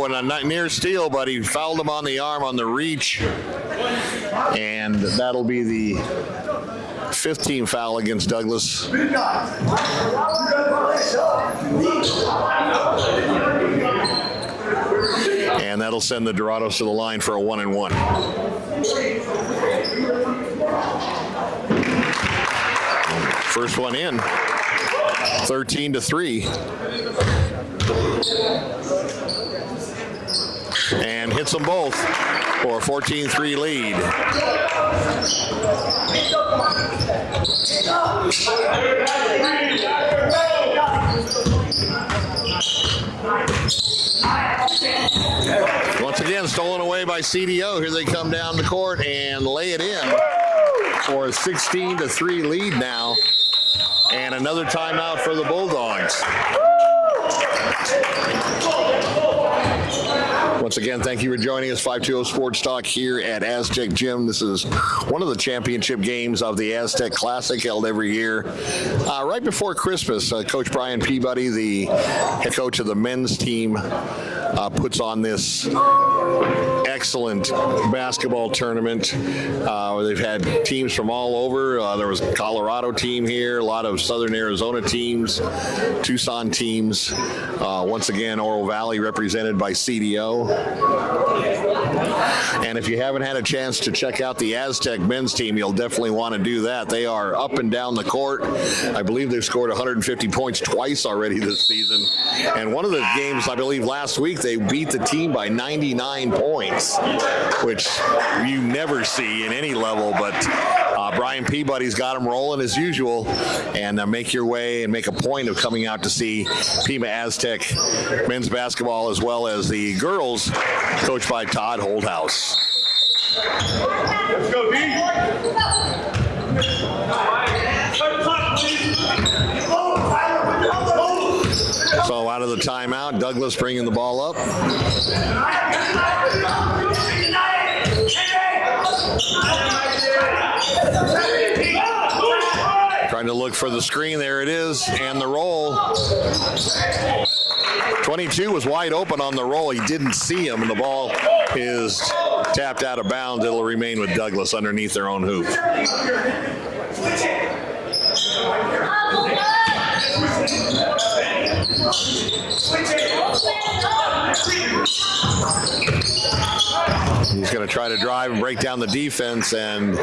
and a near steal, but he fouled him on the arm on the reach. And that'll be the 15th foul against Douglas. And that'll send the Dorados to the line for a 1-and-1. First one in, 13-3. And hits them both for a 14-3 lead. Once again, stolen away by CDO. Here they come down the court and lay it in for a 16-3 lead now. And another timeout for the Bulldogs. Once again, thank you for joining us. 520 Sports Talk here at Aztec Gym. This is one of the championship games of the Aztec Classic held every year. Right before Christmas, Coach Brian Peabody, the head coach of the men's team, puts on this excellent basketball tournament. They've had teams from all over. There was a Colorado team here, a lot of Southern Arizona teams, Tucson teams. Once again, Oro Valley represented by CDO. And if you haven't had a chance to check out the Aztec men's team, you'll definitely want to do that. They are up and down the court. I believe they've scored 150 points twice already this season. And one of the games, I believe last week, they beat the team by 99 points, which you never see in any level. But Brian Peabody's got them rolling as usual. And make your way and make a point of coming out to see Pima Aztec men's basketball as well as the girls, coached by Todd Holdhouse. Let's go, D. So out of the timeout, Douglas bringing the ball up. Trying to look for the screen. There it is. And the roll. 22 was wide open on the roll. He didn't see him, and the ball is tapped out of bounds. It'll remain with Douglas underneath their own hoop. He's going to try to drive and break down the defense, and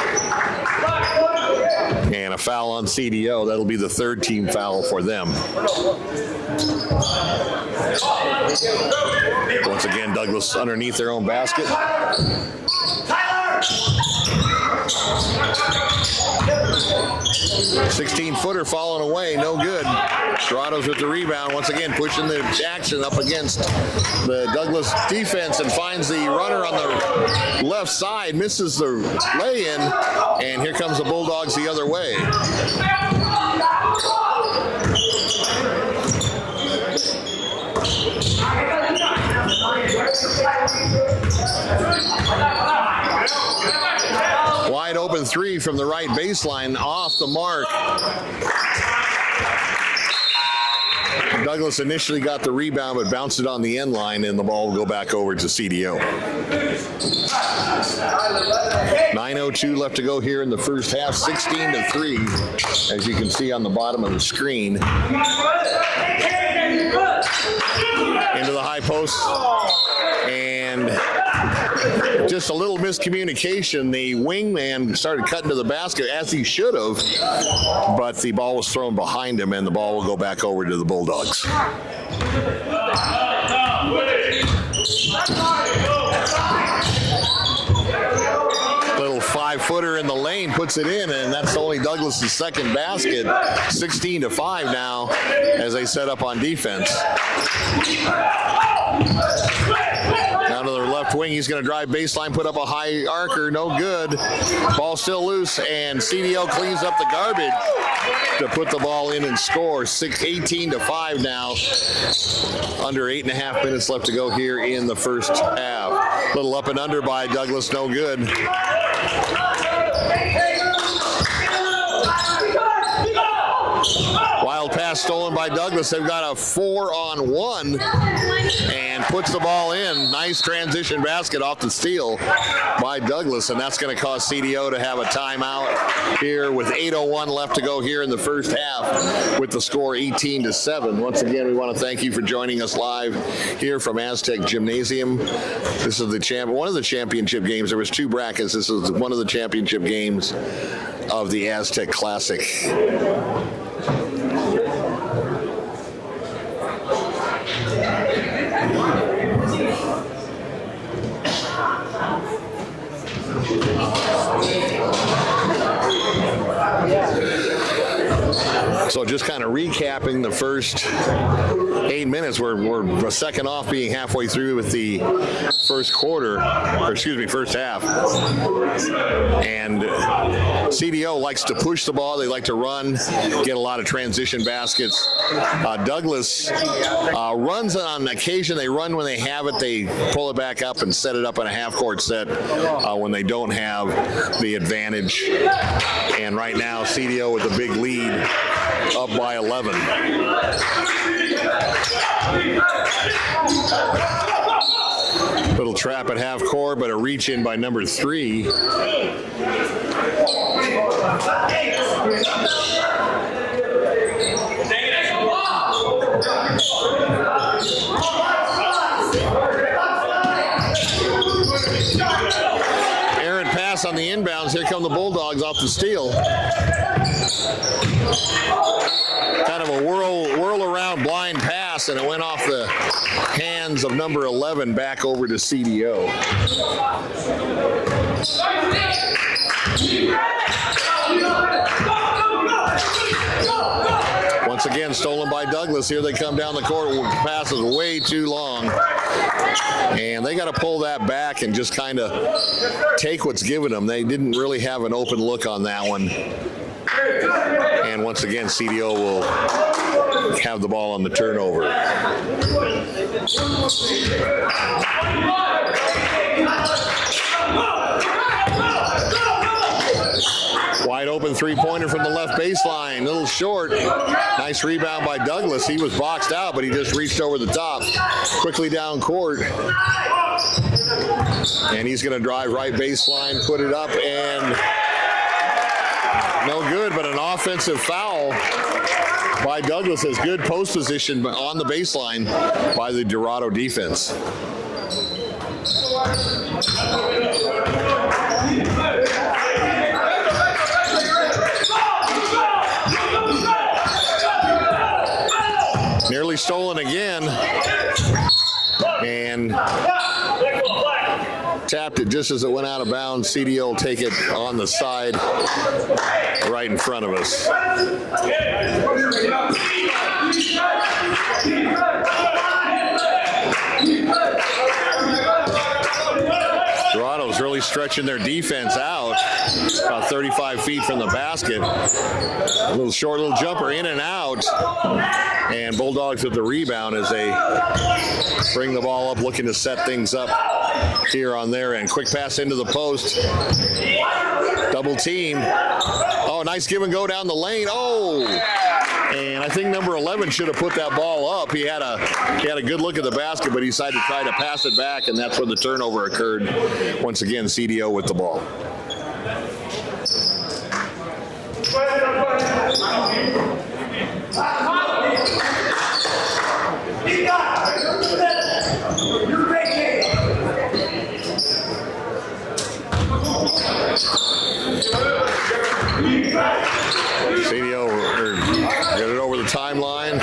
a foul on CDO. That'll be the third team foul for them. Once again, Douglas underneath their own basket. 16-footer falling away, no good. Dorados with the rebound, once again pushing the action up against the Douglas defense and finds the runner on the left side, misses the lay-in, and here comes the Bulldogs the other way. Wide open three from the right baseline, off the mark. Douglas initially got the rebound, but bounced it on the end line, and the ball will go back over to CDO. 9:02 left to go here in the first half, 16-3, as you can see on the bottom of the screen. Into the high post, and just a little miscommunication. The wingman started cutting to the basket as he should have, but the ball was thrown behind him, and the ball will go back over to the Bulldogs. Little 5-footer in the lane, puts it in, and that's only Douglas' second basket. 16-5 now as they set up on defense. Down to the left wing, he's going to drive baseline, put up a high arcer, no good. Ball still loose, and CDO cleans up the garbage to put the ball in and score. 18-5 now. Under 8.5 minutes left to go here in the first half. Little up and under by Douglas, no good. While Wild pass stolen by Douglas. They've got a 4-on-1 and puts the ball in. Nice transition basket off the steal by Douglas, and that's going to cause CDO to have a timeout here with 8:01 left to go here in the first half with the score 18-7. Once again, we want to thank you for joining us live here from Aztec Gymnasium. This is one of the championship games. There was 2 brackets. This is one of the championship games of the Aztec Classic. So just kind of recapping the first 8 minutes, we're a second off being halfway through with the first half. And CDO likes to push the ball. They like to run, get a lot of transition baskets. Douglas runs on occasion. They run when they have it. They pull it back up and set it up in a half-court set when they don't have the advantage. And right now, CDO with a big lead, up by 11. Little trap at half court, but a reach in by number 3. Errant pass on the inbounds. Here come the Bulldogs off the steal. Kind of a whirl around blind pass, and it went off the hands of number 11 back over to CDO. Once again, stolen by Douglas. Here they come down the court. Pass is way too long. And they got to pull that back and just kind of take what's given them. They didn't really have an open look on that one. And once again, CDO will have the ball on the turnover. Wide open three-pointer from the left baseline. A little short. Nice rebound by Douglas. He was boxed out, but he just reached over the top. Quickly down court. And he's going to drive right baseline, put it up, and no good, but an offensive foul by Douglas. Has good post position on the baseline by the Dorado defense. Nearly stolen again. And tapped it just as it went out of bounds. CDO will take it on the side right in front of us. Dorados really stretching their defense out about 35 feet from the basket. A little short, little jumper in and out. And Bulldogs with the rebound as they bring the ball up, looking to set things up here on their end. Quick pass into the post. Double team. Oh, nice give and go down the lane. Oh! And I think number 11 should have put that ball up. He had a good look at the basket, but he decided to try to pass it back, and that's when the turnover occurred. Once again, CDO with the ball. CDO get it over the timeline.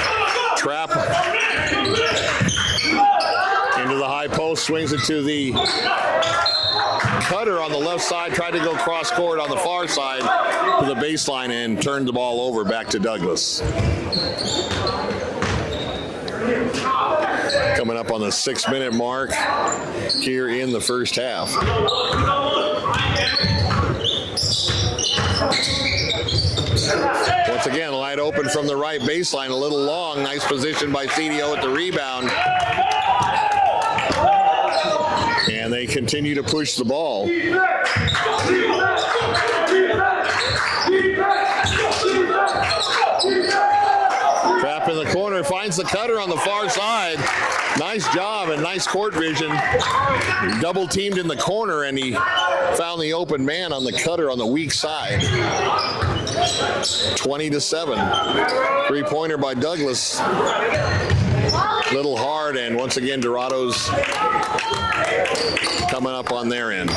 Trap into the high post, swings it to the cutter on the left side, tried to go cross court on the far side to the baseline and turned the ball over back to Douglas. Coming up on the 6-minute mark here in the first half. Once again, wide open from the right baseline, a little long. Nice position by CDO at the rebound. And they continue to push the ball. Trap in the corner, finds the cutter on the far side. Nice job and nice court vision. Double teamed in the corner, and he found the open man on the cutter on the weak side. 20-7. Three-pointer by Douglas. Little hard, and once again, Dorados coming up on their end.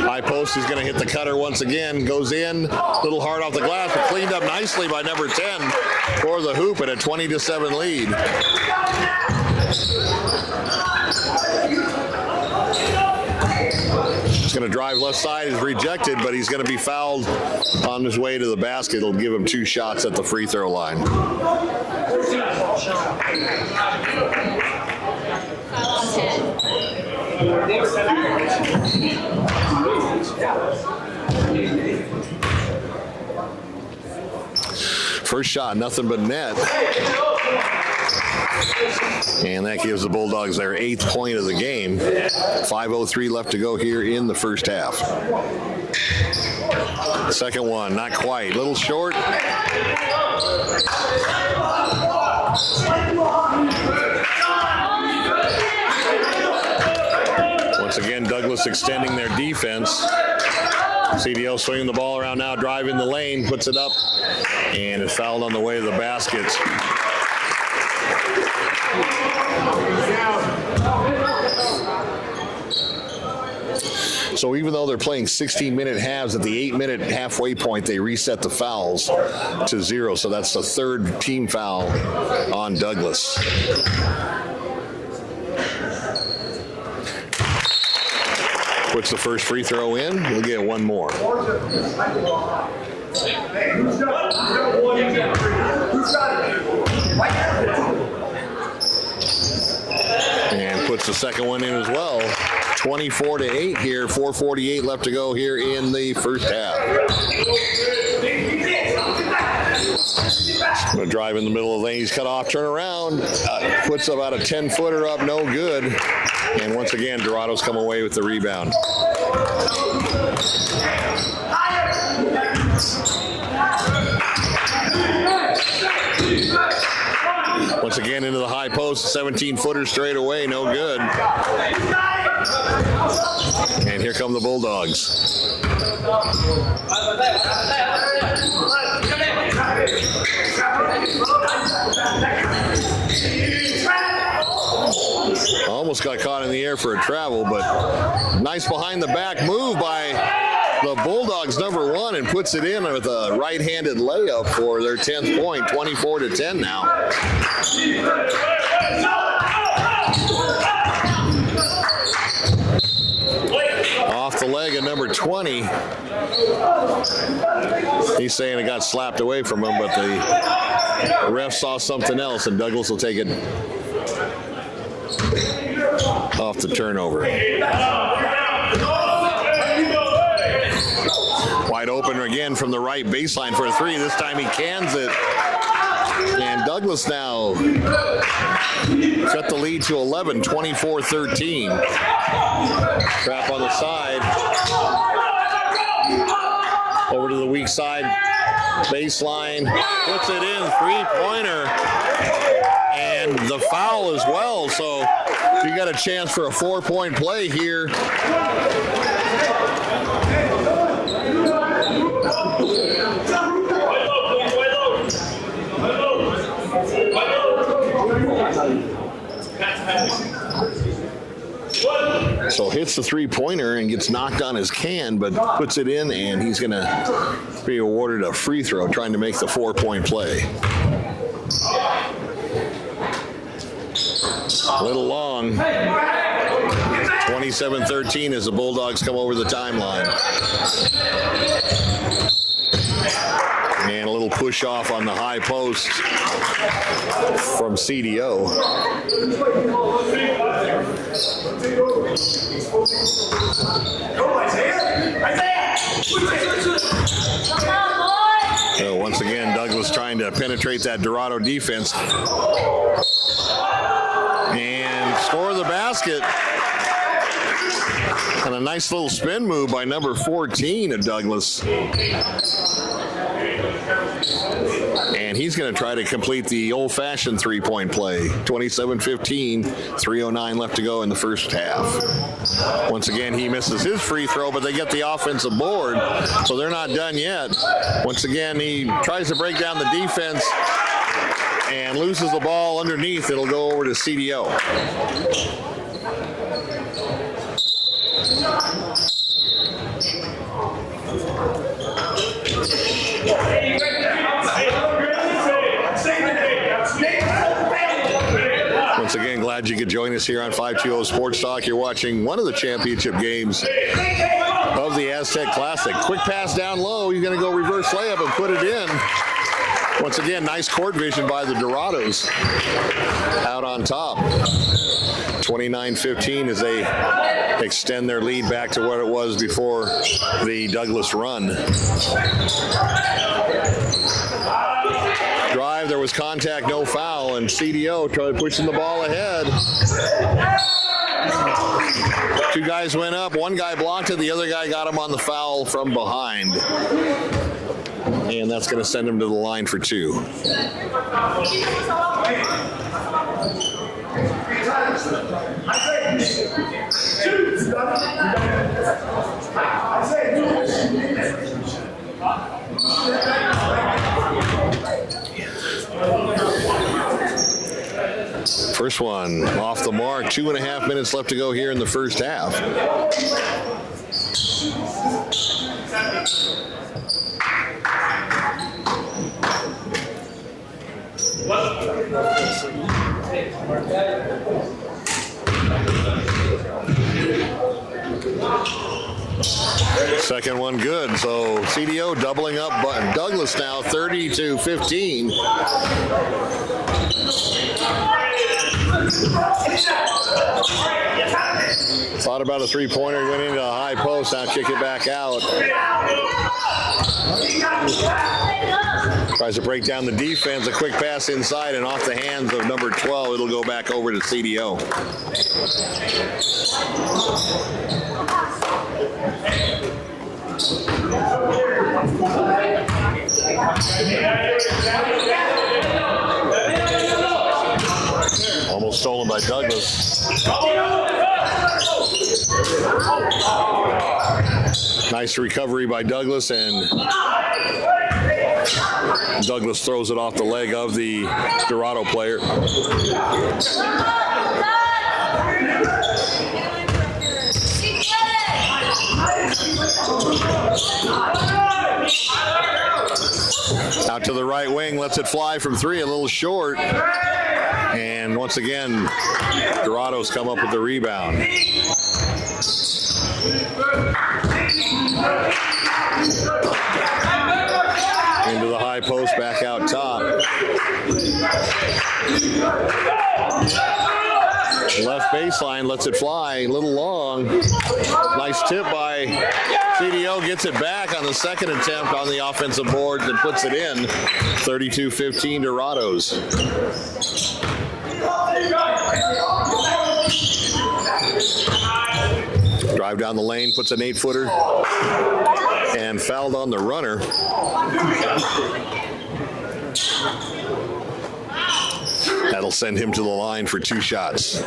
High post, he's going to hit the cutter once again. Goes in, little hard off the glass, but cleaned up nicely by number 10 for the hoop at a 20-7 lead. He's going to drive left side, is rejected, but he's going to be fouled on his way to the basket. It'll give him 2 shots at the free throw line. First shot, nothing but net. And that gives the Bulldogs their 8th point of the game. 5:03 left to go here in the first half. Second one, not quite. Little short. Once again, Douglas extending their defense. CDO swinging the ball around now, driving the lane, puts it up, and is fouled on the way to the basket. So even though they're playing 16-minute halves, at the 8-minute halfway point, they reset the fouls to 0. So that's the 3rd team foul on Douglas. Puts the first free throw in. We'll get one more. And puts the second one in as well. 24-8 here. 4:48 left to go here in the first half. Going to drive in the middle of the lane. He's cut off, turn around. Puts about a 10-footer up, no good. And once again, Dorados come away with the rebound. Once again into the high post, 17-footer straight away, no good. And here come the Bulldogs. Almost got caught in the air for a travel, but nice behind the back move by the Bulldogs, number 1, and puts it in with a right-handed layup for their 10th point, 24-10 now. Off the leg of number 20. He's saying it got slapped away from him, but the ref saw something else, and Douglas will take it off the turnover. Wide open again from the right baseline for a 3. This time he cans it. And Douglas now cut the lead to 11, 24-13. Trap on the side. Over to the weak side. Baseline. Puts it in. 3-pointer. And the foul as well. So you got a chance for a 4-point play here. So hits the 3-pointer and gets knocked on his can, but puts it in, and he's going to be awarded a free throw trying to make the 4-point play. A little long. 27-13 as the Bulldogs come over the timeline. And a little push off on the high post from CDO. So once again, Douglas trying to penetrate that Dorado defense and score the basket. And a nice little spin move by number 14 of Douglas. And he's going to try to complete the old-fashioned three-point play. 27-15, 3:09 left to go in the first half. Once again, he misses his free throw, but they get the offensive board, so they're not done yet. Once again, he tries to break down the defense and loses the ball underneath. It'll go over to CDO. Once again, glad you could join us here on 520 Sports Talk. You're watching one of the championship games of the Aztec Classic. Quick pass down low. He's going to go reverse layup and put it in. Once again, nice court vision by the Dorados out on top. 29-15 as they extend their lead back to what it was before the Douglas run. Drive, there was contact, no foul, and CDO tried pushing the ball ahead. Two guys went up, one guy blocked it, the other guy got him on the foul from behind. And that's going to send him to the line for two. First one off the mark. 2.5 minutes left to go here in the first half. Second one good. So CDO doubling up, but Douglas now 30-15. Thought about a three-pointer, went into a high post, now kick it back out. Tries to break down the defense, a quick pass inside and off the hands of number 12. It'll go back over to CDO. Almost stolen by Douglas. Nice recovery by Douglas, and Douglas throws it off the leg of the Dorado player. Out to the right wing, lets it fly from three, a little short. And once again, Dorados come up with the rebound. Into the high post, back out top. Left baseline, lets it fly, a little long. Nice tip by CDO, gets it back on the second attempt on the offensive boards and puts it in. 32-15 Dorados. Drive down the lane, puts an 8-footer, and fouled on the runner. That'll send him to the line for two shots.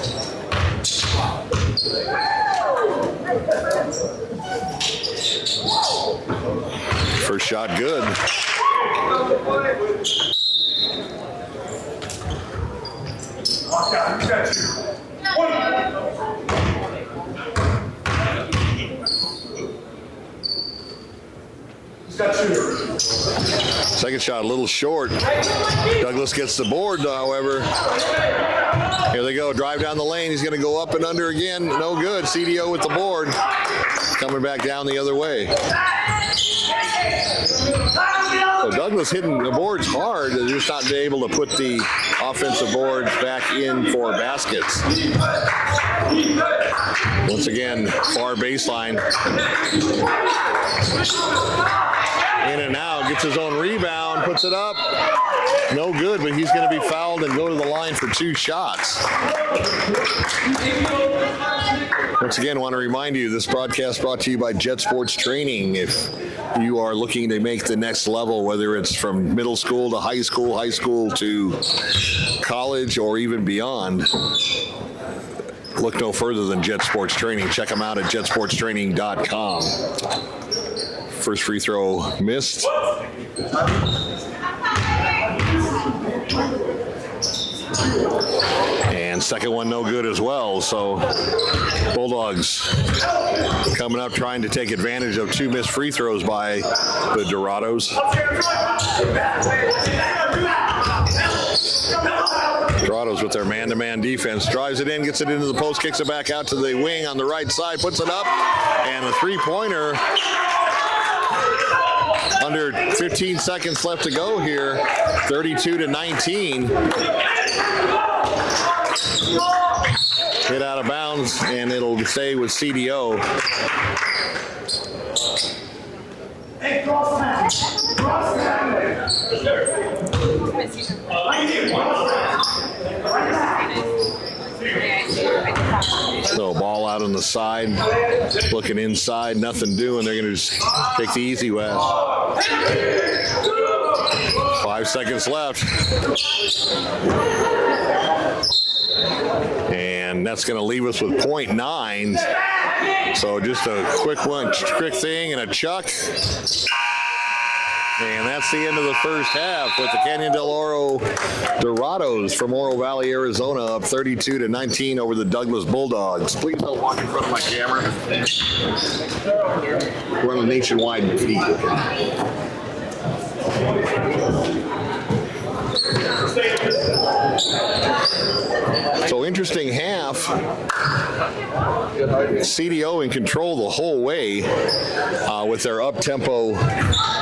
First shot good. Second shot a little short. Douglas gets the board, however. Here they go, drive down the lane. He's going to go up and under again. No good. CDO with the board. Coming back down the other way. So Douglas hitting the boards hard. They're just not able to put the offensive boards back in for baskets. Once again, far baseline. In and out, gets his own rebound, puts it up. No good, but he's going to be fouled and go to the line for 2 shots. Once again, I want to remind you, this broadcast brought to you by Jet Sports Training. If you are looking to make the next level, whether it's from middle school to high school to college, or even beyond, look no further than Jet Sports Training. Check them out at jetsportstraining.com. First free throw missed. And second one no good as well. So Bulldogs coming up trying to take advantage of 2 missed free throws by the Dorados. Dorados with their man-to-man defense. Drives it in, gets it into the post, kicks it back out to the wing on the right side, puts it up, and a three-pointer. Under 15 seconds left to go here, 32-19. Hit out of bounds, and it'll stay with CDO. Hey, cross man. Cross man. So ball out on the side, looking inside, nothing doing. They're going to just take the easy way. 5 seconds left. And that's going to leave us with .9. So just a quick thing and a chuck. And that's the end of the first half with the Canyon del Oro Dorados from Oro Valley, Arizona, up 32-19 over the Douglas Bulldogs. Please don't walk in front of my camera. We're on a nationwide feed. So interesting half. CDO in control the whole way with their up-tempo,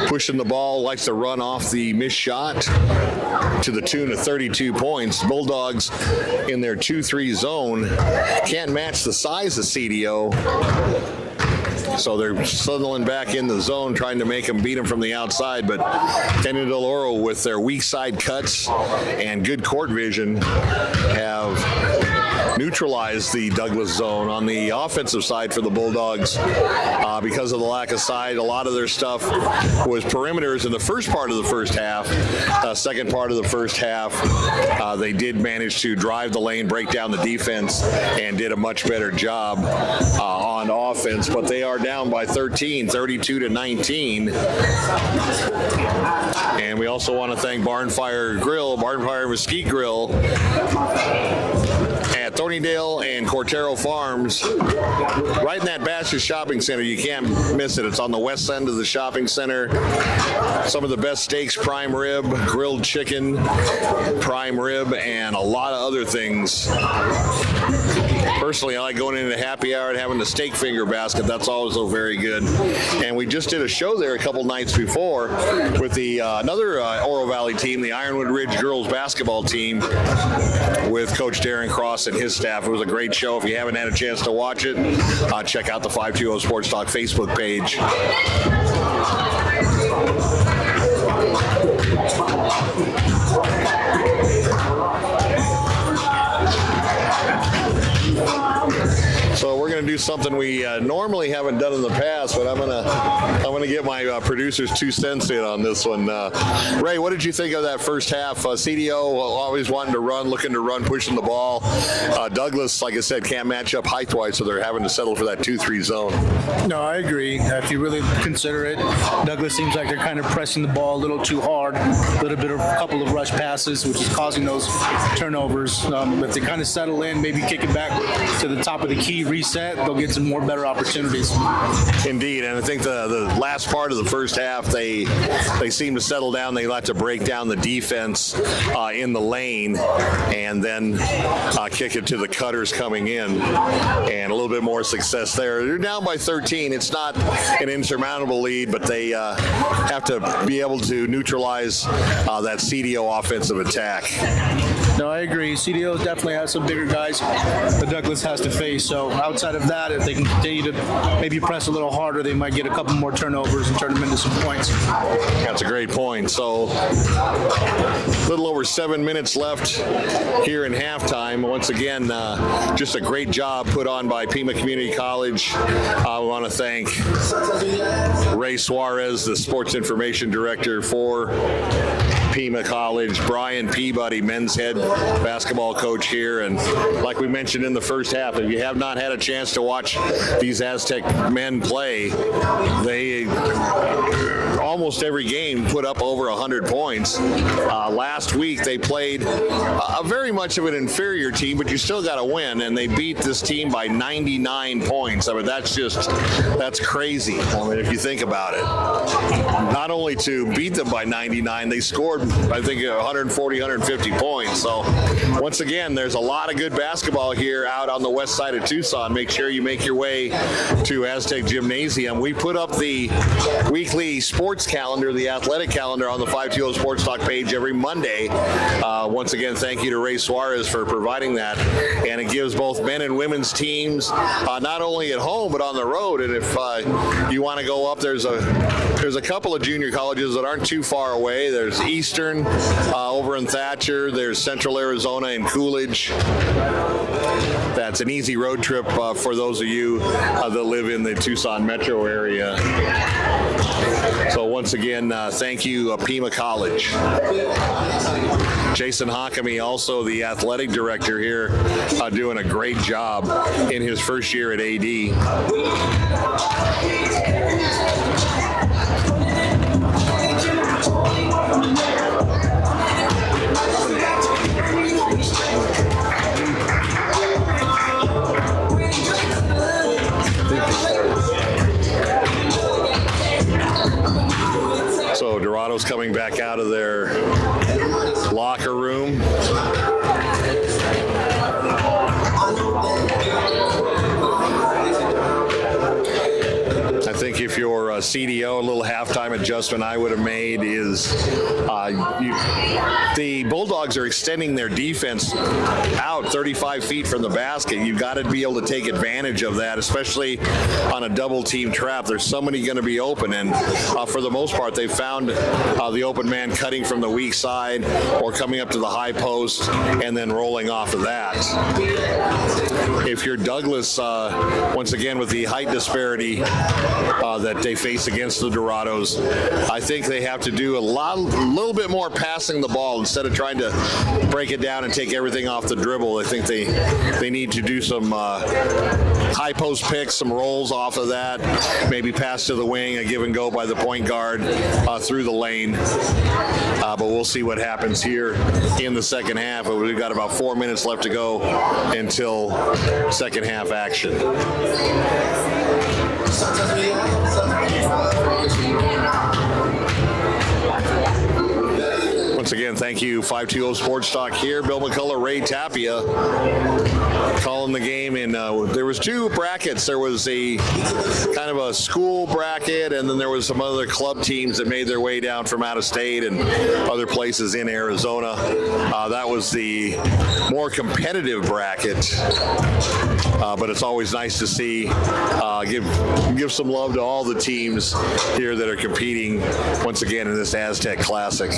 pushing the ball, likes to run off the missed shot to the tune of 32 points. Bulldogs in their 2-3 zone can't match the size of CDO. So they're settling back in the zone, trying to make them beat them from the outside. But Canyon del Oro, with their weak side cuts and good court vision, have neutralized the Douglas zone. On the offensive side for the Bulldogs, because of the lack of side, a lot of their stuff was perimeters in the first part of the first half. Second part of the first half, they did manage to drive the lane, break down the defense, and did a much better job on offense. But they are down by 13, 32-19. And we also want to thank Barnfire Mesquite Grill at Thornydale and Cortero Farms, right in that Bassett Shopping Center. You can't miss it. It's on the west end of the shopping center. Some of the best steaks, prime rib, grilled chicken, prime rib, and a lot of other things. Personally, I like going into happy hour and having the steak finger basket. That's also very good. And we just did a show there a couple nights before with the another Oro Valley team, the Ironwood Ridge girls basketball team, with Coach Darren Cross and his staff. It was a great show. If you haven't had a chance to watch it, check out the 520 Sports Talk Facebook page. So we're going to do something we normally haven't done in the past, but I'm gonna get my producer's 2 cents in on this one. Ray, what did you think of that first half? CDO always wanting to run, looking to run, pushing the ball. Douglas, like I said, can't match up height-wise, so they're having to settle for that 2-3 zone. No, I agree. If you really consider it, Douglas seems like they're kind of pressing the ball a little too hard, a couple of rush passes, which is causing those turnovers. If they kind of settle in, maybe kick it back to the top of the key, reset, they'll get some more better opportunities. Indeed, and I think the last part of the first half, they seem to settle down. They like to break down the defense in the lane and then kick it to the cutters coming in, and a little bit more success there. They're down by 13. It's not an insurmountable lead, but they have to be able to neutralize that CDO offensive attack. No, I agree. CDO definitely has some bigger guys that Douglas has to face. So outside of that. If they can continue to maybe press a little harder, they might get a couple more turnovers and turn them into some points. That's a great point. So a little over 7 minutes left here in halftime. Once again, just a great job put on by Pima Community College. I want to thank Ray Suarez, the sports information director for Pima College, Brian Peabody, men's head basketball coach here. And like we mentioned in the first half, if you have not had a chance to watch these Aztec men play, they almost every game put up over 100 points. Last week they played a very much of an inferior team, but you still got to win, and they beat this team by 99 points. I mean, that's crazy. I mean, if you think about it. Not only to beat them by 99, they scored, I think, 140, 150 points. So once again, there's a lot of good basketball here out on the west side of Tucson. Make sure you make your way to Aztec Gymnasium. We put up the weekly sports calendar, the athletic calendar, on the 520 Sports Talk page every Monday. Once again, thank you to Ray Suarez for providing that. And it gives both men and women's teams, not only at home, but on the road. And if you want to go up, there's a couple of junior colleges that aren't too far away. There's Eastern over in Thatcher. There's Central Arizona in Coolidge. That's an easy road trip for those of you that live in the Tucson metro area. So once again, thank you, Pima College. Jason Hockamy, also the athletic director here, doing a great job in his first year at AD. So Dorados coming back out of their locker room. I think if you're a CDO, a little halftime adjustment I would have made is the Bulldogs are extending their defense out 35 feet from the basket. You've got to be able to take advantage of that, especially on a double team trap. There's somebody going to be open, and for the most part, they've found the open man cutting from the weak side or coming up to the high post and then rolling off of that. If you're Douglas, once again with the height disparity that they face against the Dorados, I think they have to do a little bit more passing the ball instead of trying to break it down and take everything off the dribble. I think they need to do some high post picks, some rolls off of that, maybe pass to the wing, a give and go by the point guard through the lane. But we'll see what happens here in the second half. We've got about 4 minutes left to go until second half action. Once again, thank you, 520 Sports Talk here. Bill McCullough, Ray Tapia calling the game. And there was two brackets. There was a kind of a school bracket, and then there was some other club teams that made their way down from out of state and other places in Arizona. That was the more competitive bracket. But it's always nice to see, give some love to all the teams here that are competing once again in this Aztec Classic.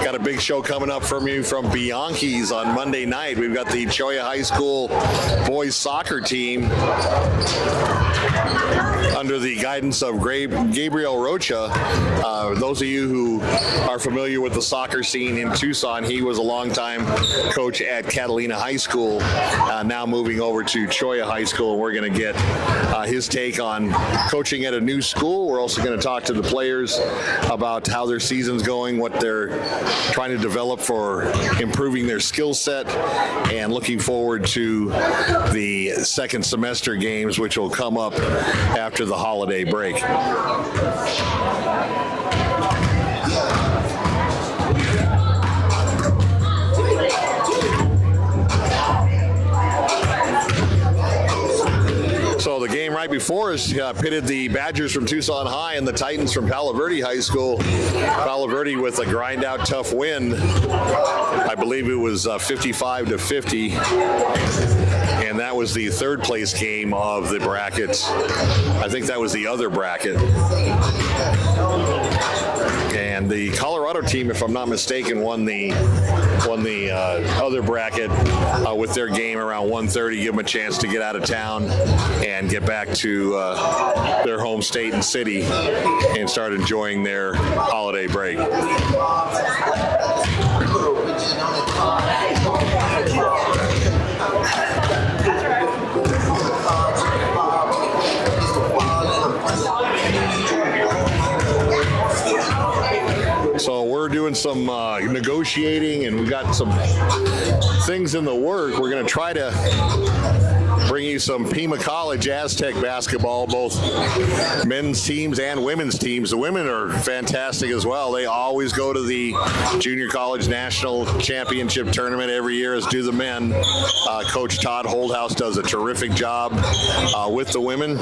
Got a big show coming up from you from Bianchi's on Monday night. We've got the Cholla High School boys soccer team under the guidance of Gabriel Rocha. Those of you who are familiar with the soccer scene in Tucson, he was a longtime coach at Catalina High School, now moving over to Cholla High School. We're going to get his take on coaching at a new school. We're also going to talk to the players about how their season's going, what they're trying to develop for improving their skill set, and looking forward to the second semester games, which will come up after the holiday break. So the game right before us pitted the Badgers from Tucson High and the Titans from Palo Verde High School. Palo Verde with a grind-out tough win. I believe it was 55-50. And that was the third place game of the bracket. I think that was the other bracket. And the Colorado team, if I'm not mistaken, won the other bracket with their game around 1:30. Give them a chance to get out of town and get back to their home state and city and start enjoying their holiday break. So we're doing some negotiating, and we've got some things in the work. We're going to try to bring you some Pima College Aztec basketball, both men's teams and women's teams. The women are fantastic as well. They always go to the Junior College National Championship Tournament every year, as do the men. Coach Todd Holdhouse does a terrific job with the women.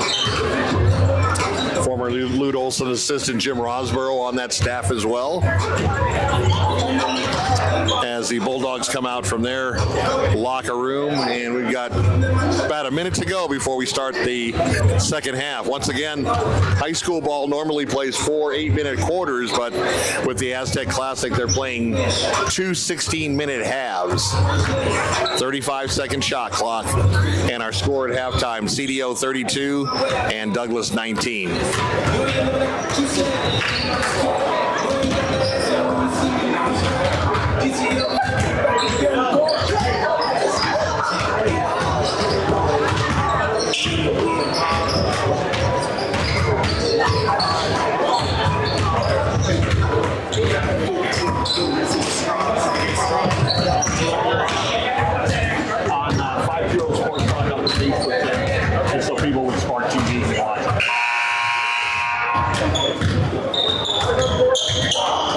Former Lute Olson assistant Jim Rosborough on that staff as well. As the Bulldogs come out from their locker room, and we've got about a minute to go before we start the second half. Once again, high school ball normally plays 4 8-minute quarters, but with the Aztec Classic, they're playing 2 16-minute halves. 35-second shot clock, and our score at halftime: CDO 32 and Douglas 19. On 5-2 Sports Talk on the Facebook there, just so people with Smart TV can watch.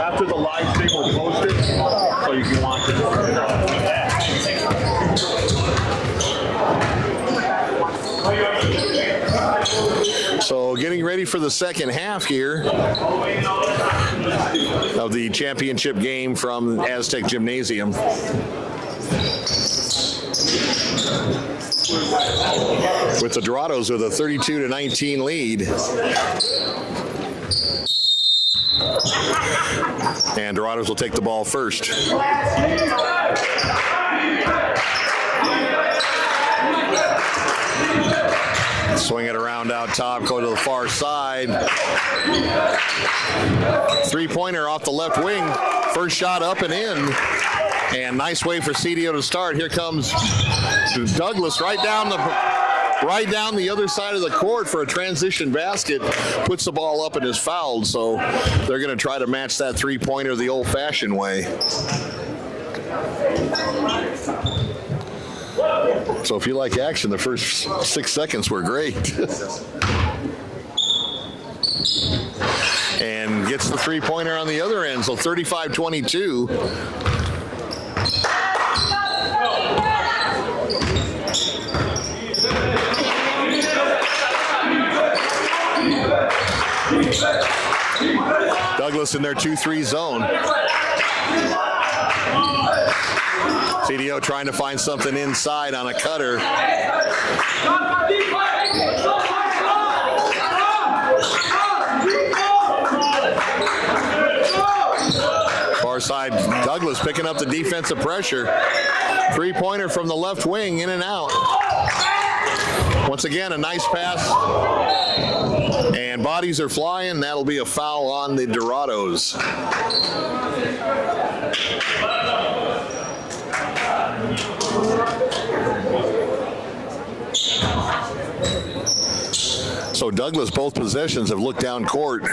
After the live stream will post it, so you can watch it. So getting ready for the second half here of the championship game from Aztec Gymnasium. With the Dorados with a 32-19 lead. And Dorados will take the ball first. Swing it around out top, go to the far side. Three-pointer off the left wing. First shot up and in. And nice way for CDO to start. Here comes Douglas right down the other side of the court for a transition basket. Puts the ball up and is fouled. So they're going to try to match that three-pointer the old-fashioned way. So if you like action, the first 6 seconds were great. And gets the three-pointer on the other end, so 35-22. Douglas in their 2-3 zone. CDO trying to find something inside on a cutter. Far side, Douglas picking up the defensive pressure. Three-pointer from the left wing, in and out. Once again, a nice pass. And bodies are flying. That'll be a foul on the Dorados. So Douglas, both possessions, have looked down court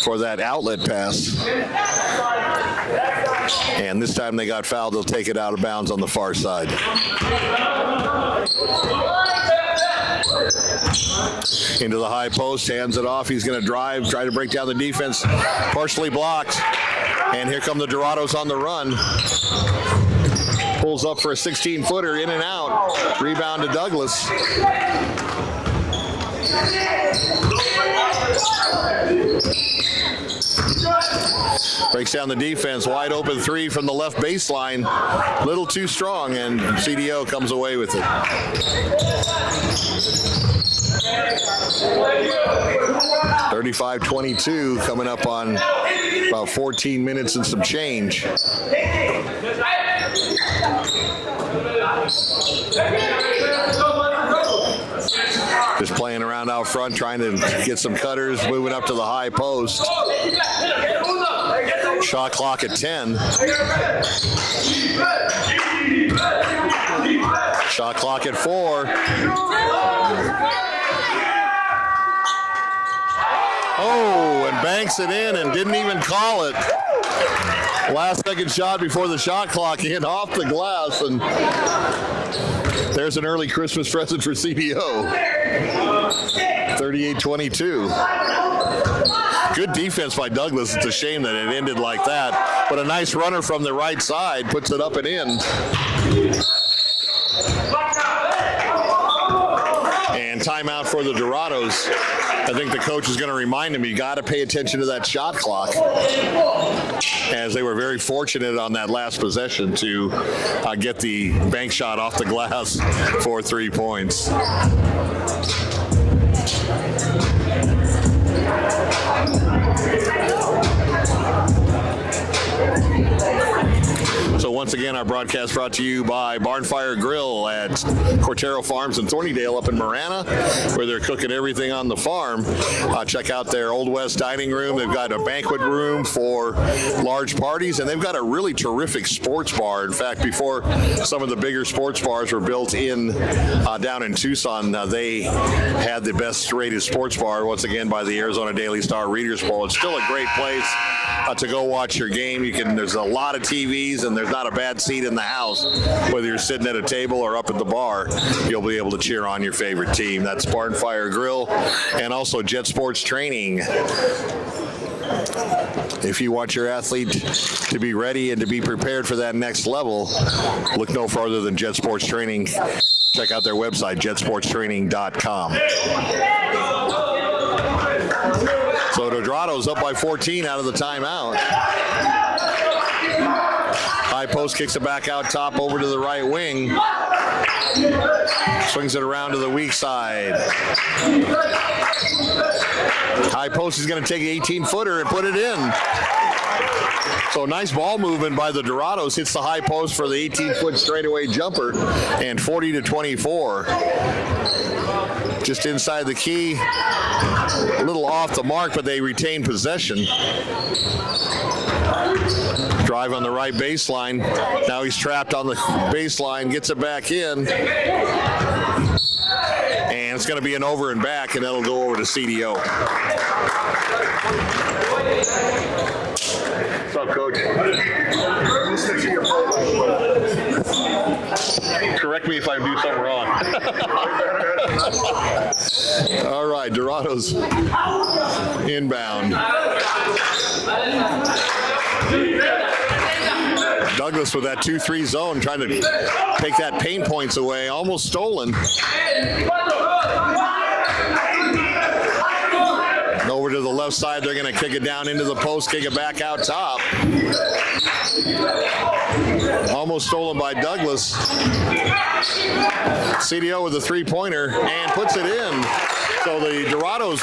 for that outlet pass. And this time they got fouled. They'll take it out of bounds on the far side. Into the high post, hands it off. He's going to drive, try to break down the defense. Partially blocked. And here come the Dorados on the run. Pulls up for a 16-footer, in and out. Rebound to Douglas. Breaks down the defense. Wide open three from the left baseline. Little too strong, and CDO comes away with it. 35-22, coming up on about 14 minutes and some change. Just playing around out front, trying to get some cutters, moving up to the high post. Shot clock at 10. Shot clock at 4. Oh, and banks it in and didn't even call it. Last second shot before the shot clock in, off the glass, and there's an early Christmas present for CDO. 38-22. Good defense by Douglas. It's a shame that it ended like that, but a nice runner from the right side puts it up and in. And timeout for the Dorados. I think the coach is going to remind him, you got to pay attention to that shot clock, as they were very fortunate on that last possession to get the bank shot off the glass for 3 points. So once again, our broadcast brought to you by Barnfire Grill at Cortero Farms in Thornydale up in Marana, where they're cooking everything on the farm. Check out their Old West dining room. They've got a banquet room for large parties, and they've got a really terrific sports bar. In fact, before some of the bigger sports bars were built in down in Tucson, they had the best rated sports bar, once again, by the Arizona Daily Star Readers Poll. It's still a great place to go watch your game. There's a lot of TVs, and there's not a bad seat in the house. Whether you're sitting at a table or up at the bar, you'll be able to cheer on your favorite team. That's Barnfire Grill, and also Jet Sports Training. If you want your athlete to be ready and to be prepared for that next level, look no farther than Jet Sports Training. Check out their website, jetsportstraining.com. So Dorados up by 14 out of the timeout. High post kicks it back out top over to the right wing. Swings it around to the weak side. High post is going to take an 18-footer and put it in. So nice ball movement by the Dorados. Hits the high post for the 18-foot straightaway jumper, and 40-24. Just inside the key. A little off the mark, but they retain possession. Drive on the right baseline. Now he's trapped on the baseline, gets it back in. And it's going to be an over and back, and that'll go over to CDO. What's up, Coach? Correct me if I do something wrong. All right, Dorados inbound. Douglas with that 2-3 zone, trying to take that pain points away, almost stolen. Over to the left side, they're going to kick it down into the post, kick it back out top. Almost stolen by Douglas. CDO with a three-pointer and puts it in. So the Dorados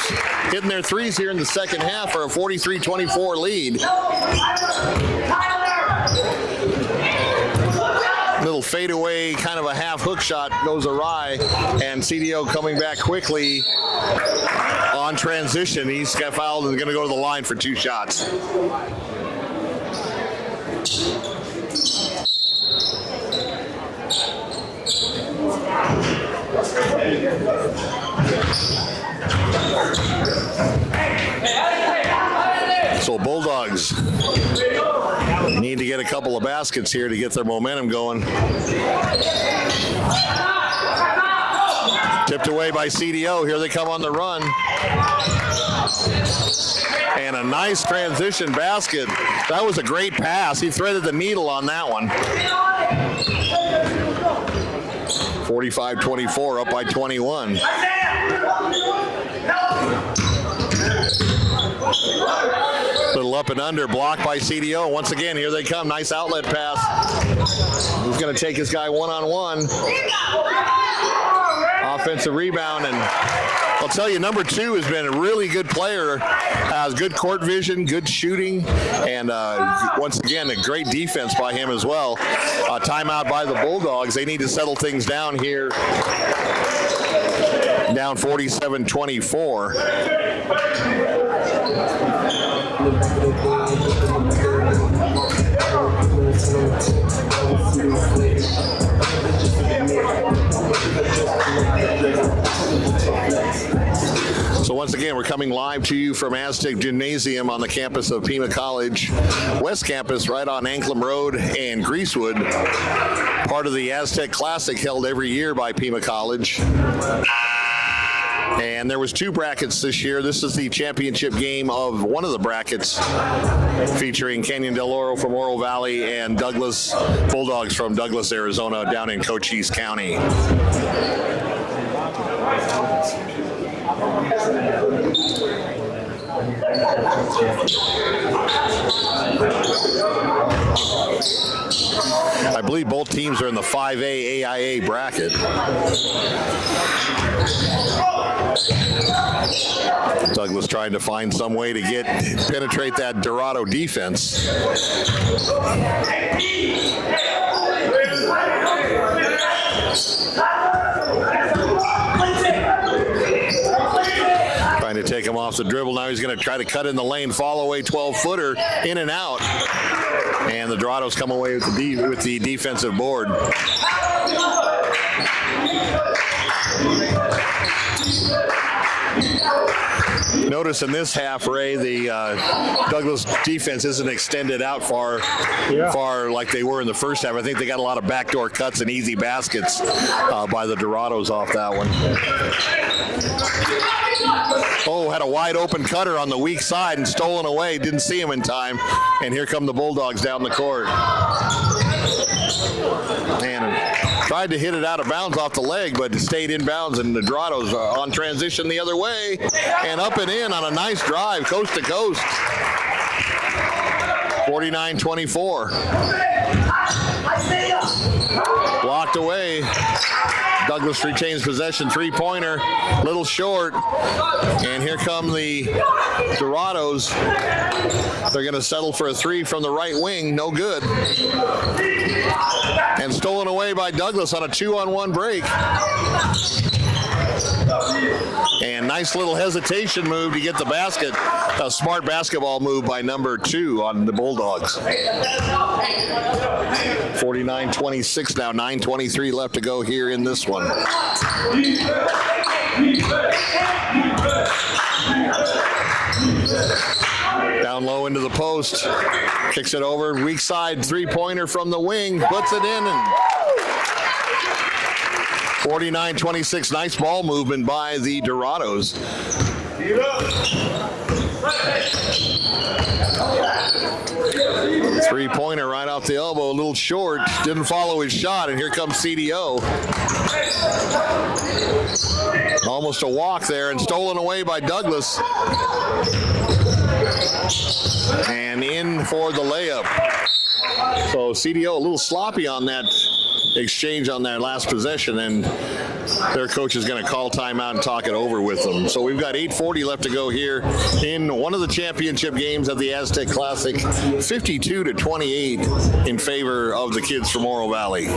hitting their threes here in the second half for a 43-24 lead. Little fadeaway, kind of a half hook shot goes awry, and CDO coming back quickly on transition. He's got fouled and going to go to the line for 2 shots. So Bulldogs need to get a couple of baskets here to get their momentum going. Tipped away by CDO. Here they come on the run. And a nice transition basket. That was a great pass. He threaded the needle on that one. 45-24, up by 21. Little Little up and under, blocked by CDO. Once again, here they come. Nice outlet pass. He's going to take his guy one-on-one. Offensive rebound, and I'll tell you, number 2 has been a really good player. Has good court vision, good shooting, and once again, a great defense by him as well. Timeout by the Bulldogs. They need to settle things down here. Down 47-24. So once again, we're coming live to you from Aztec Gymnasium on the campus of Pima College, West Campus, right on Anklam Road and Greasewood. Part of the Aztec Classic held every year by Pima College. And there was 2 brackets this year. This is the championship game of one of the brackets, featuring Canyon Del Oro from Oro Valley and Douglas Bulldogs from Douglas, Arizona, down in Cochise County. I believe both teams are in the 5A AIA bracket. Douglas trying to find some way to penetrate that Dorado defense. Trying to take him off the dribble. Now he's going to try to cut in the lane, fall away 12-footer, in and out. And the Dorados come away with the defensive board. Notice in this half, Ray, the Douglas defense isn't extended out far like they were in the first half. I think they got a lot of backdoor cuts and easy baskets by the Dorados off that one. Oh, had a wide open cutter on the weak side and stolen away. Didn't see him in time. And here come the Bulldogs down the court. And tried to hit it out of bounds off the leg, but it stayed in bounds, and the Dorados are on transition the other way and up and in on a nice drive, coast to coast. 49-24. Blocked away. Douglas retains possession, 3-pointer, little short, and here come the Dorados. They're going to settle for a 3 from the right wing, no good. And stolen away by Douglas on a 2-on-1 break. And nice little hesitation move to get the basket. A smart basketball move by number 2 on the Bulldogs. 49-26 now, 9:23 left to go here in this one. Down low into the post, kicks it over, weak side 3-pointer from the wing, puts it in, and 49-26, nice ball movement by the Dorados. 3-pointer right off the elbow, a little short, didn't follow his shot, and here comes CDO. Almost a walk there, and stolen away by Douglas. And in for the layup. So CDO a little sloppy on that exchange on that last possession, and their coach is going to call timeout and talk it over with them. So we've got 8:40 left to go here in one of the championship games of the Aztec Classic, 52-28 in favor of the kids from Oro Valley.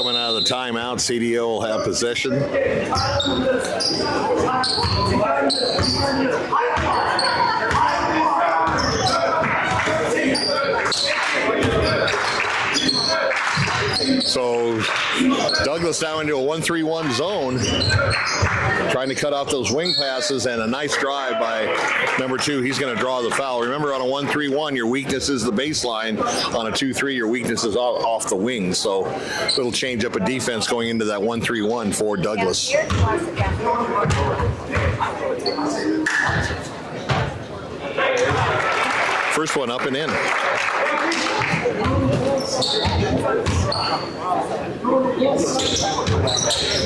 coming out of the timeout. CDO will have possession. So Douglas now into a 1-3-1 zone, trying to cut off those wing passes, and a nice drive by number 2. He's going to draw the foul. Remember, on a 1-3-1, your weakness is the baseline. On a 2-3, your weakness is off the wing. So little change up of defense going into that 1-3-1 for Douglas. First one up and in.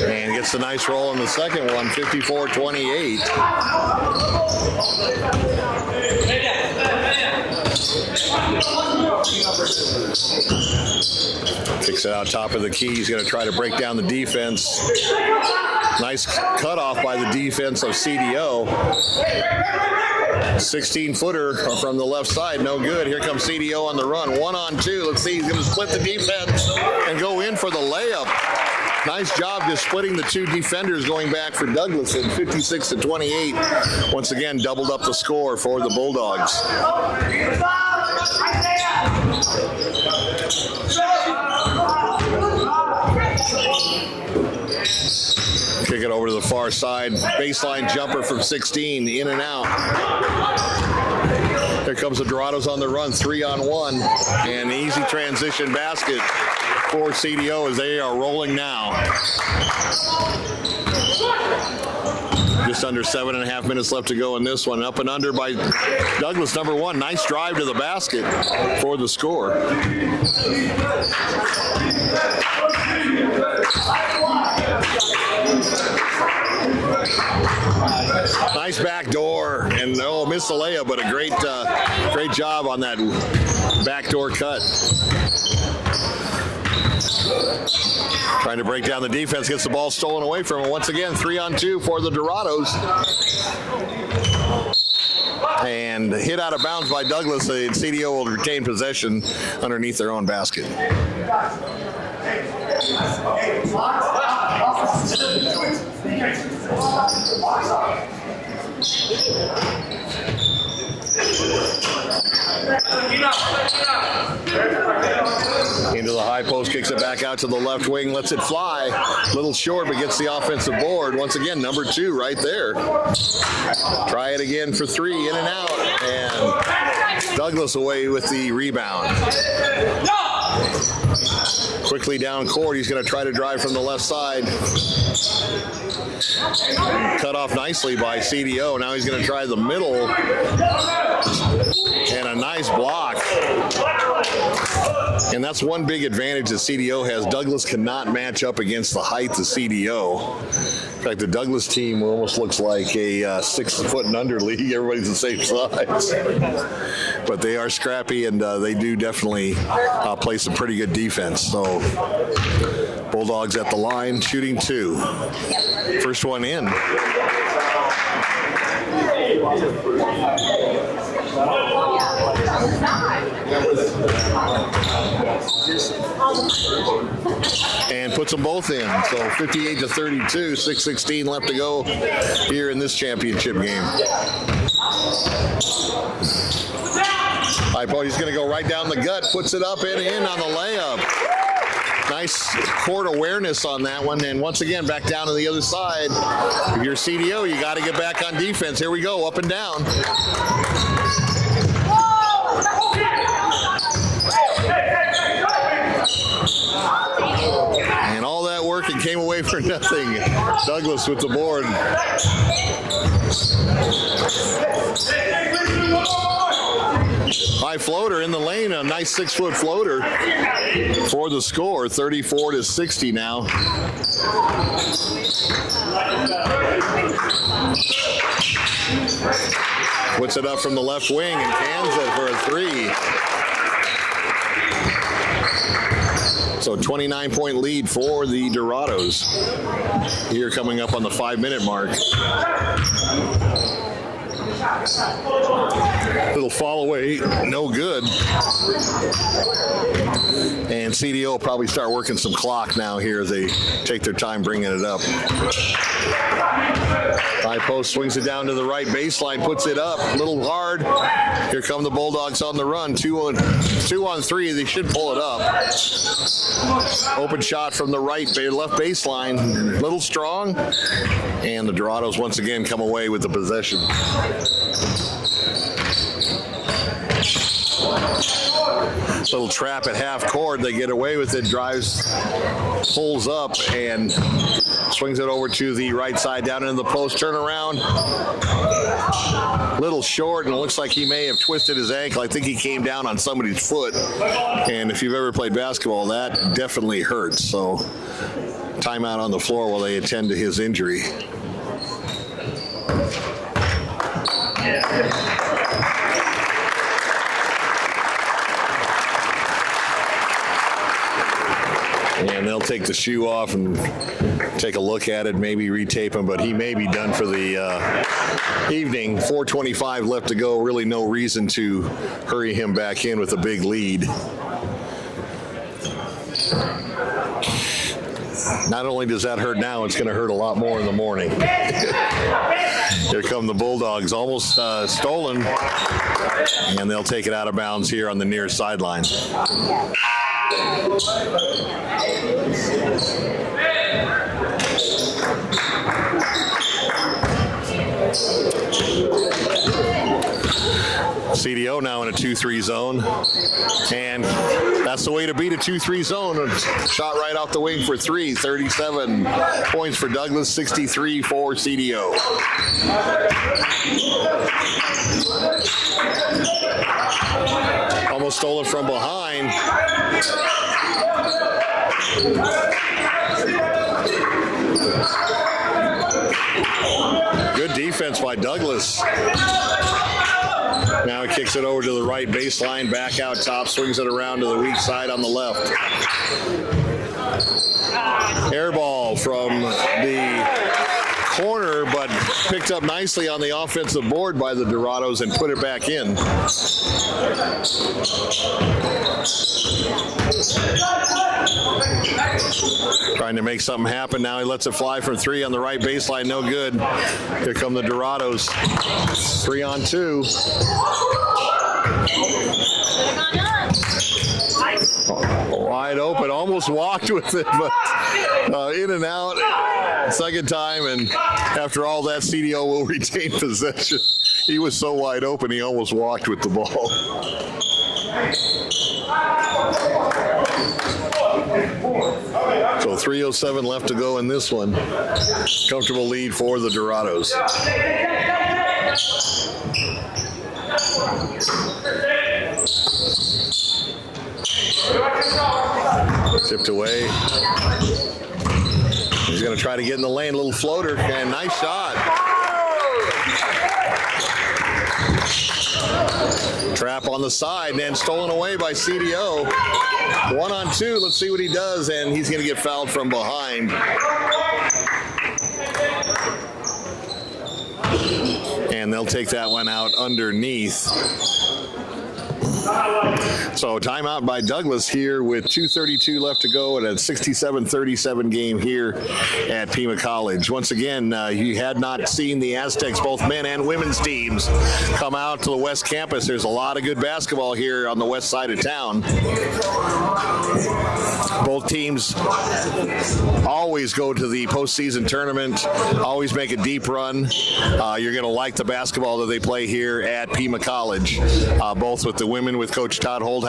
And gets a nice roll in the second one, 54-28. Kicks it out top of the key. He's going to try to break down the defense. Nice cutoff by the defense of CDO. 16-footer from the left side, no good. Here comes CDO on the run, 1-on-2. Let's see, he's going to split the defense and go in for the layup. Nice job just splitting the two defenders going back for Douglas, and 56-28. Once again, doubled up the score for the Bulldogs. Kick it over to the far side. Baseline jumper from 16, in and out. Here comes the Dorados on the run, 3-on-1. And easy transition basket for CDO as they are rolling now. Just under 7.5 minutes left to go in this one. Up and under by Douglas, number 1. Nice drive to the basket for the score. Nice back door, and missed the layup, but a great job on that backdoor cut. Trying to break down the defense, gets the ball stolen away from him. Once again, 3-on-2 for the Dorados. And hit out of bounds by Douglas. The CDO will retain possession underneath their own basket. Into the high post, kicks it back out to the left wing, lets it fly. Little short, but gets the offensive board. Once again, number 2 right there. Try it again for 3, in and out. And Douglas away with the rebound. Quickly down court, he's going to try to drive from the left side. Cut off nicely by CDO. Now he's going to try the middle. And a nice block. And that's one big advantage that CDO has. Douglas cannot match up against the height of CDO. In fact, the Douglas team almost looks like a 6-foot and under league. Everybody's the same size. But they are scrappy, and they do definitely play some pretty good defense. So Bulldogs at the line, shooting 2. First one in. And puts them both in. So 58-32, 6:16 left to go here in this championship game. High post, he's going to go right down the gut, puts it up and in on the layup. Nice court awareness on that one. And once again, back down to the other side. If you're CDO, you got to get back on defense. Here we go, up and down. And all that work and came away for nothing. Douglas with the board. High floater in the lane, a nice 6-foot floater for the score, 34-60 now. Puts it up from the left wing and cans it for a 3. So 29-point lead for the Dorados. Here coming up on the 5-minute mark. Little fall away, no good. And CDO will probably start working some clock now here as they take their time bringing it up. High post swings it down to the right baseline, puts it up, a little hard. Here come the Bulldogs on the run. 2 on 3. They should pull it up. Open shot from the left baseline, little strong. And the Dorados once again come away with the possession. Little trap at half court. They get away with it. Drives, pulls up, and swings it over to the right side down into the post. Turnaround. Little short, and it looks like he may have twisted his ankle. I think he came down on somebody's foot. And if you've ever played basketball, that definitely hurts. So timeout on the floor while they attend to his injury. And they'll take the shoe off and take a look at it, maybe retape him, but he may be done for the evening. 4:25 left to go. Really no reason to hurry him back in with a big lead. Not only does that hurt now, it's going to hurt a lot more in the morning. Here come the Bulldogs, almost stolen, and they'll take it out of bounds here on the near sideline. CDO now in a 2-3 zone, and that's the way to beat a 2-3 zone. Shot right off the wing for 3. 37 points for Douglas, 63 for CDO. Almost stolen from behind. Good defense by Douglas. Now he kicks it over to the right baseline, back out top, swings it around to the weak side on the left. Air ball from the corner, but picked up nicely on the offensive board by the Dorados and put it back in. Trying to make something happen now. He lets it fly from 3 on the right baseline. No good. Here come the Dorados. 3 on 2. Wide open. Almost walked with it, but in and out. Second time, and after all that, CDO will retain possession. He was so wide open, he almost walked with the ball. So 3:07 left to go in this one. Comfortable lead for the Dorados. Tipped away. He's going to try to get in the lane. A little floater, and nice shot. Trap on the side, and then stolen away by CDO. 1 on 2. Let's see what he does, and he's going to get fouled from behind. And they'll take that one out underneath. So timeout by Douglas here with 2:32 left to go and a 67-37 game here at Pima College. Once again, you had not seen the Aztecs, both men and women's teams, come out to the West Campus. There's a lot of good basketball here on the west side of town. Both teams always go to the postseason tournament, always make a deep run. You're going to like the basketball that they play here at Pima College, both with the women with Coach Todd Holdhouse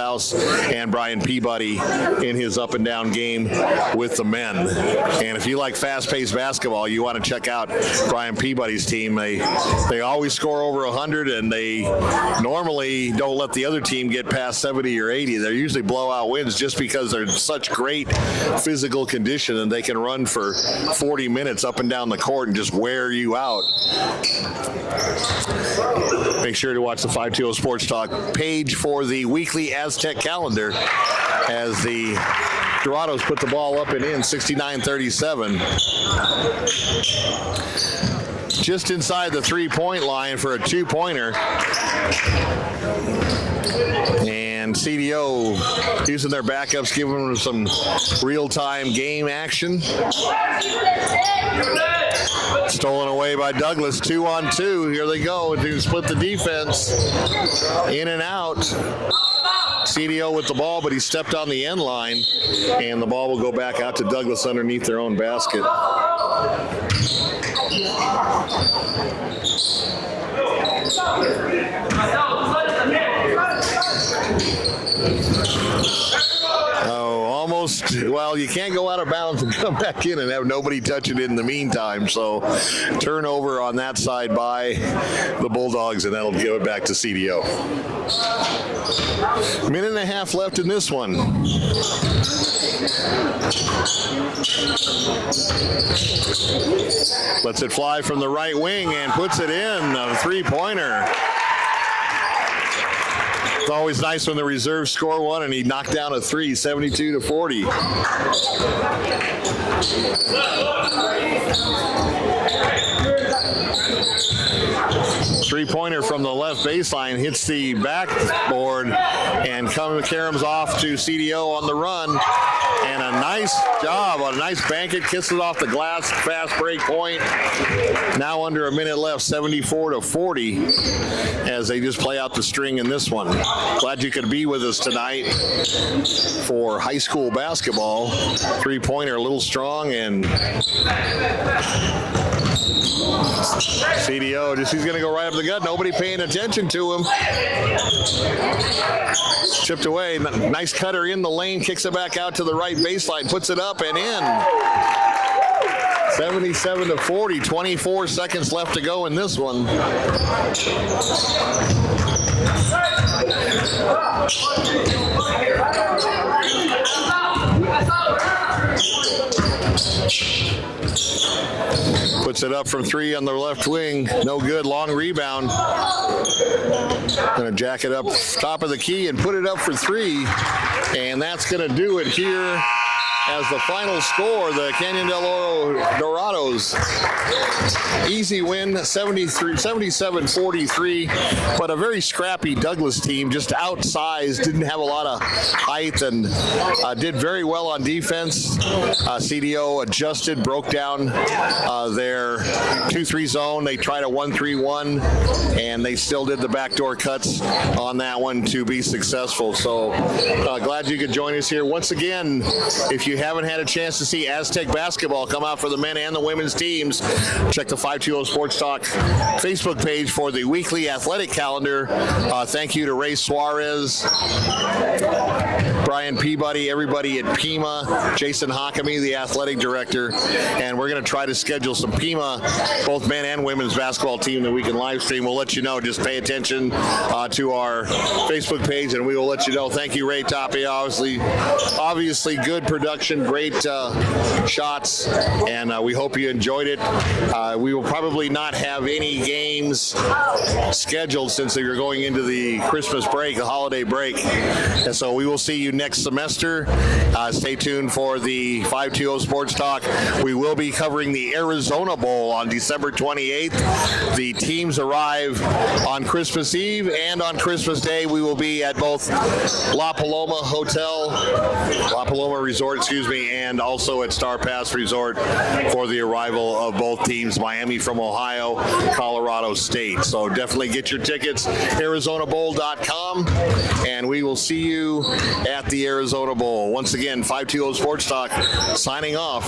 and Brian Peabody in his up and down game with the men. And if you like fast-paced basketball, you want to check out Brian Peabody's team. They always score over 100, and they normally don't let the other team get past 70 or 80. They're usually blowout wins just because they're in such great physical condition and they can run for 40 minutes up and down the court and just wear you out. Make sure to watch the 520 Sports Talk page for the weekly Aztec calendar as the Dorados put the ball up and in 69-37. just inside the three-point line for a two-pointer. And CDO using their backups, giving them some real-time game action. Stolen away by Douglas, 2-on-2. Here they go to split the defense. In and out. CDO with the ball, but he stepped on the end line, and the ball will go back out to Douglas underneath their own basket. Oh, almost. Well, you can't go out of bounds and come back in and have nobody touch it in the meantime. So turnover on that side by the Bulldogs, and that'll give it back to CDO. Minute and a half left in this one. Lets it fly from the right wing and puts it in. A three-pointer. It's always nice when the reserves score one, and he knocked down a three, 72-40. Three-pointer from the left baseline hits the backboard, and Karam's off to CDO on the run. And a nice job, a nice bank it, kisses off the glass, fast break point. Now under a minute left, 74-40, as they just play out the string in this one. Glad you could be with us tonight for high school basketball. Three-pointer a little strong, and CDO, he's going to go right up the gut. Nobody paying attention to him. Chipped away. Nice cutter in the lane. Kicks it back out to the right baseline. Puts it up and in. 77-40. 24 seconds left to go in this one. Puts it up from three on the left wing. No good. Long rebound. Going to jack it up top of the key and put it up for three. And that's going to do it here as the final score. The Canyon del Oro Dorados. Easy win, 77-43, but a very scrappy Douglas team, just outsized, didn't have a lot of height, and did very well on defense. CDO adjusted, broke down their 2-3 zone. They tried a 1-3-1, and they still did the backdoor cuts on that one to be successful. So glad you could join us here. Once again, if you haven't had a chance to see Aztec basketball come out for the men and the women's teams, check the 520 Sports Talk Facebook page for the weekly athletic calendar. Thank you to Ray Suarez, Brian Peabody, everybody at Pima, Jason Hockamy, the athletic director, and we're going to try to schedule some Pima, both men and women's basketball team that we can live stream. We'll let you know. Just pay attention to our Facebook page, and we will let you know. Thank you, Ray Tapia. Obviously good production, great shots, and we hope you enjoyed it. We will probably not have any games scheduled since you're going into the Christmas break, the holiday break, and so we will see you next semester. Stay tuned for the 520 Sports Talk. We will be covering the Arizona Bowl on December 28th. The teams arrive on Christmas Eve, and on Christmas Day we will be at both La Paloma Resort, and also at Star Pass Resort for the arrival of both teams, Miami from Ohio, Colorado State. So definitely get your tickets, ArizonaBowl.com, and we will see you at the Arizona Bowl. Once again, 520 Sports Talk signing off.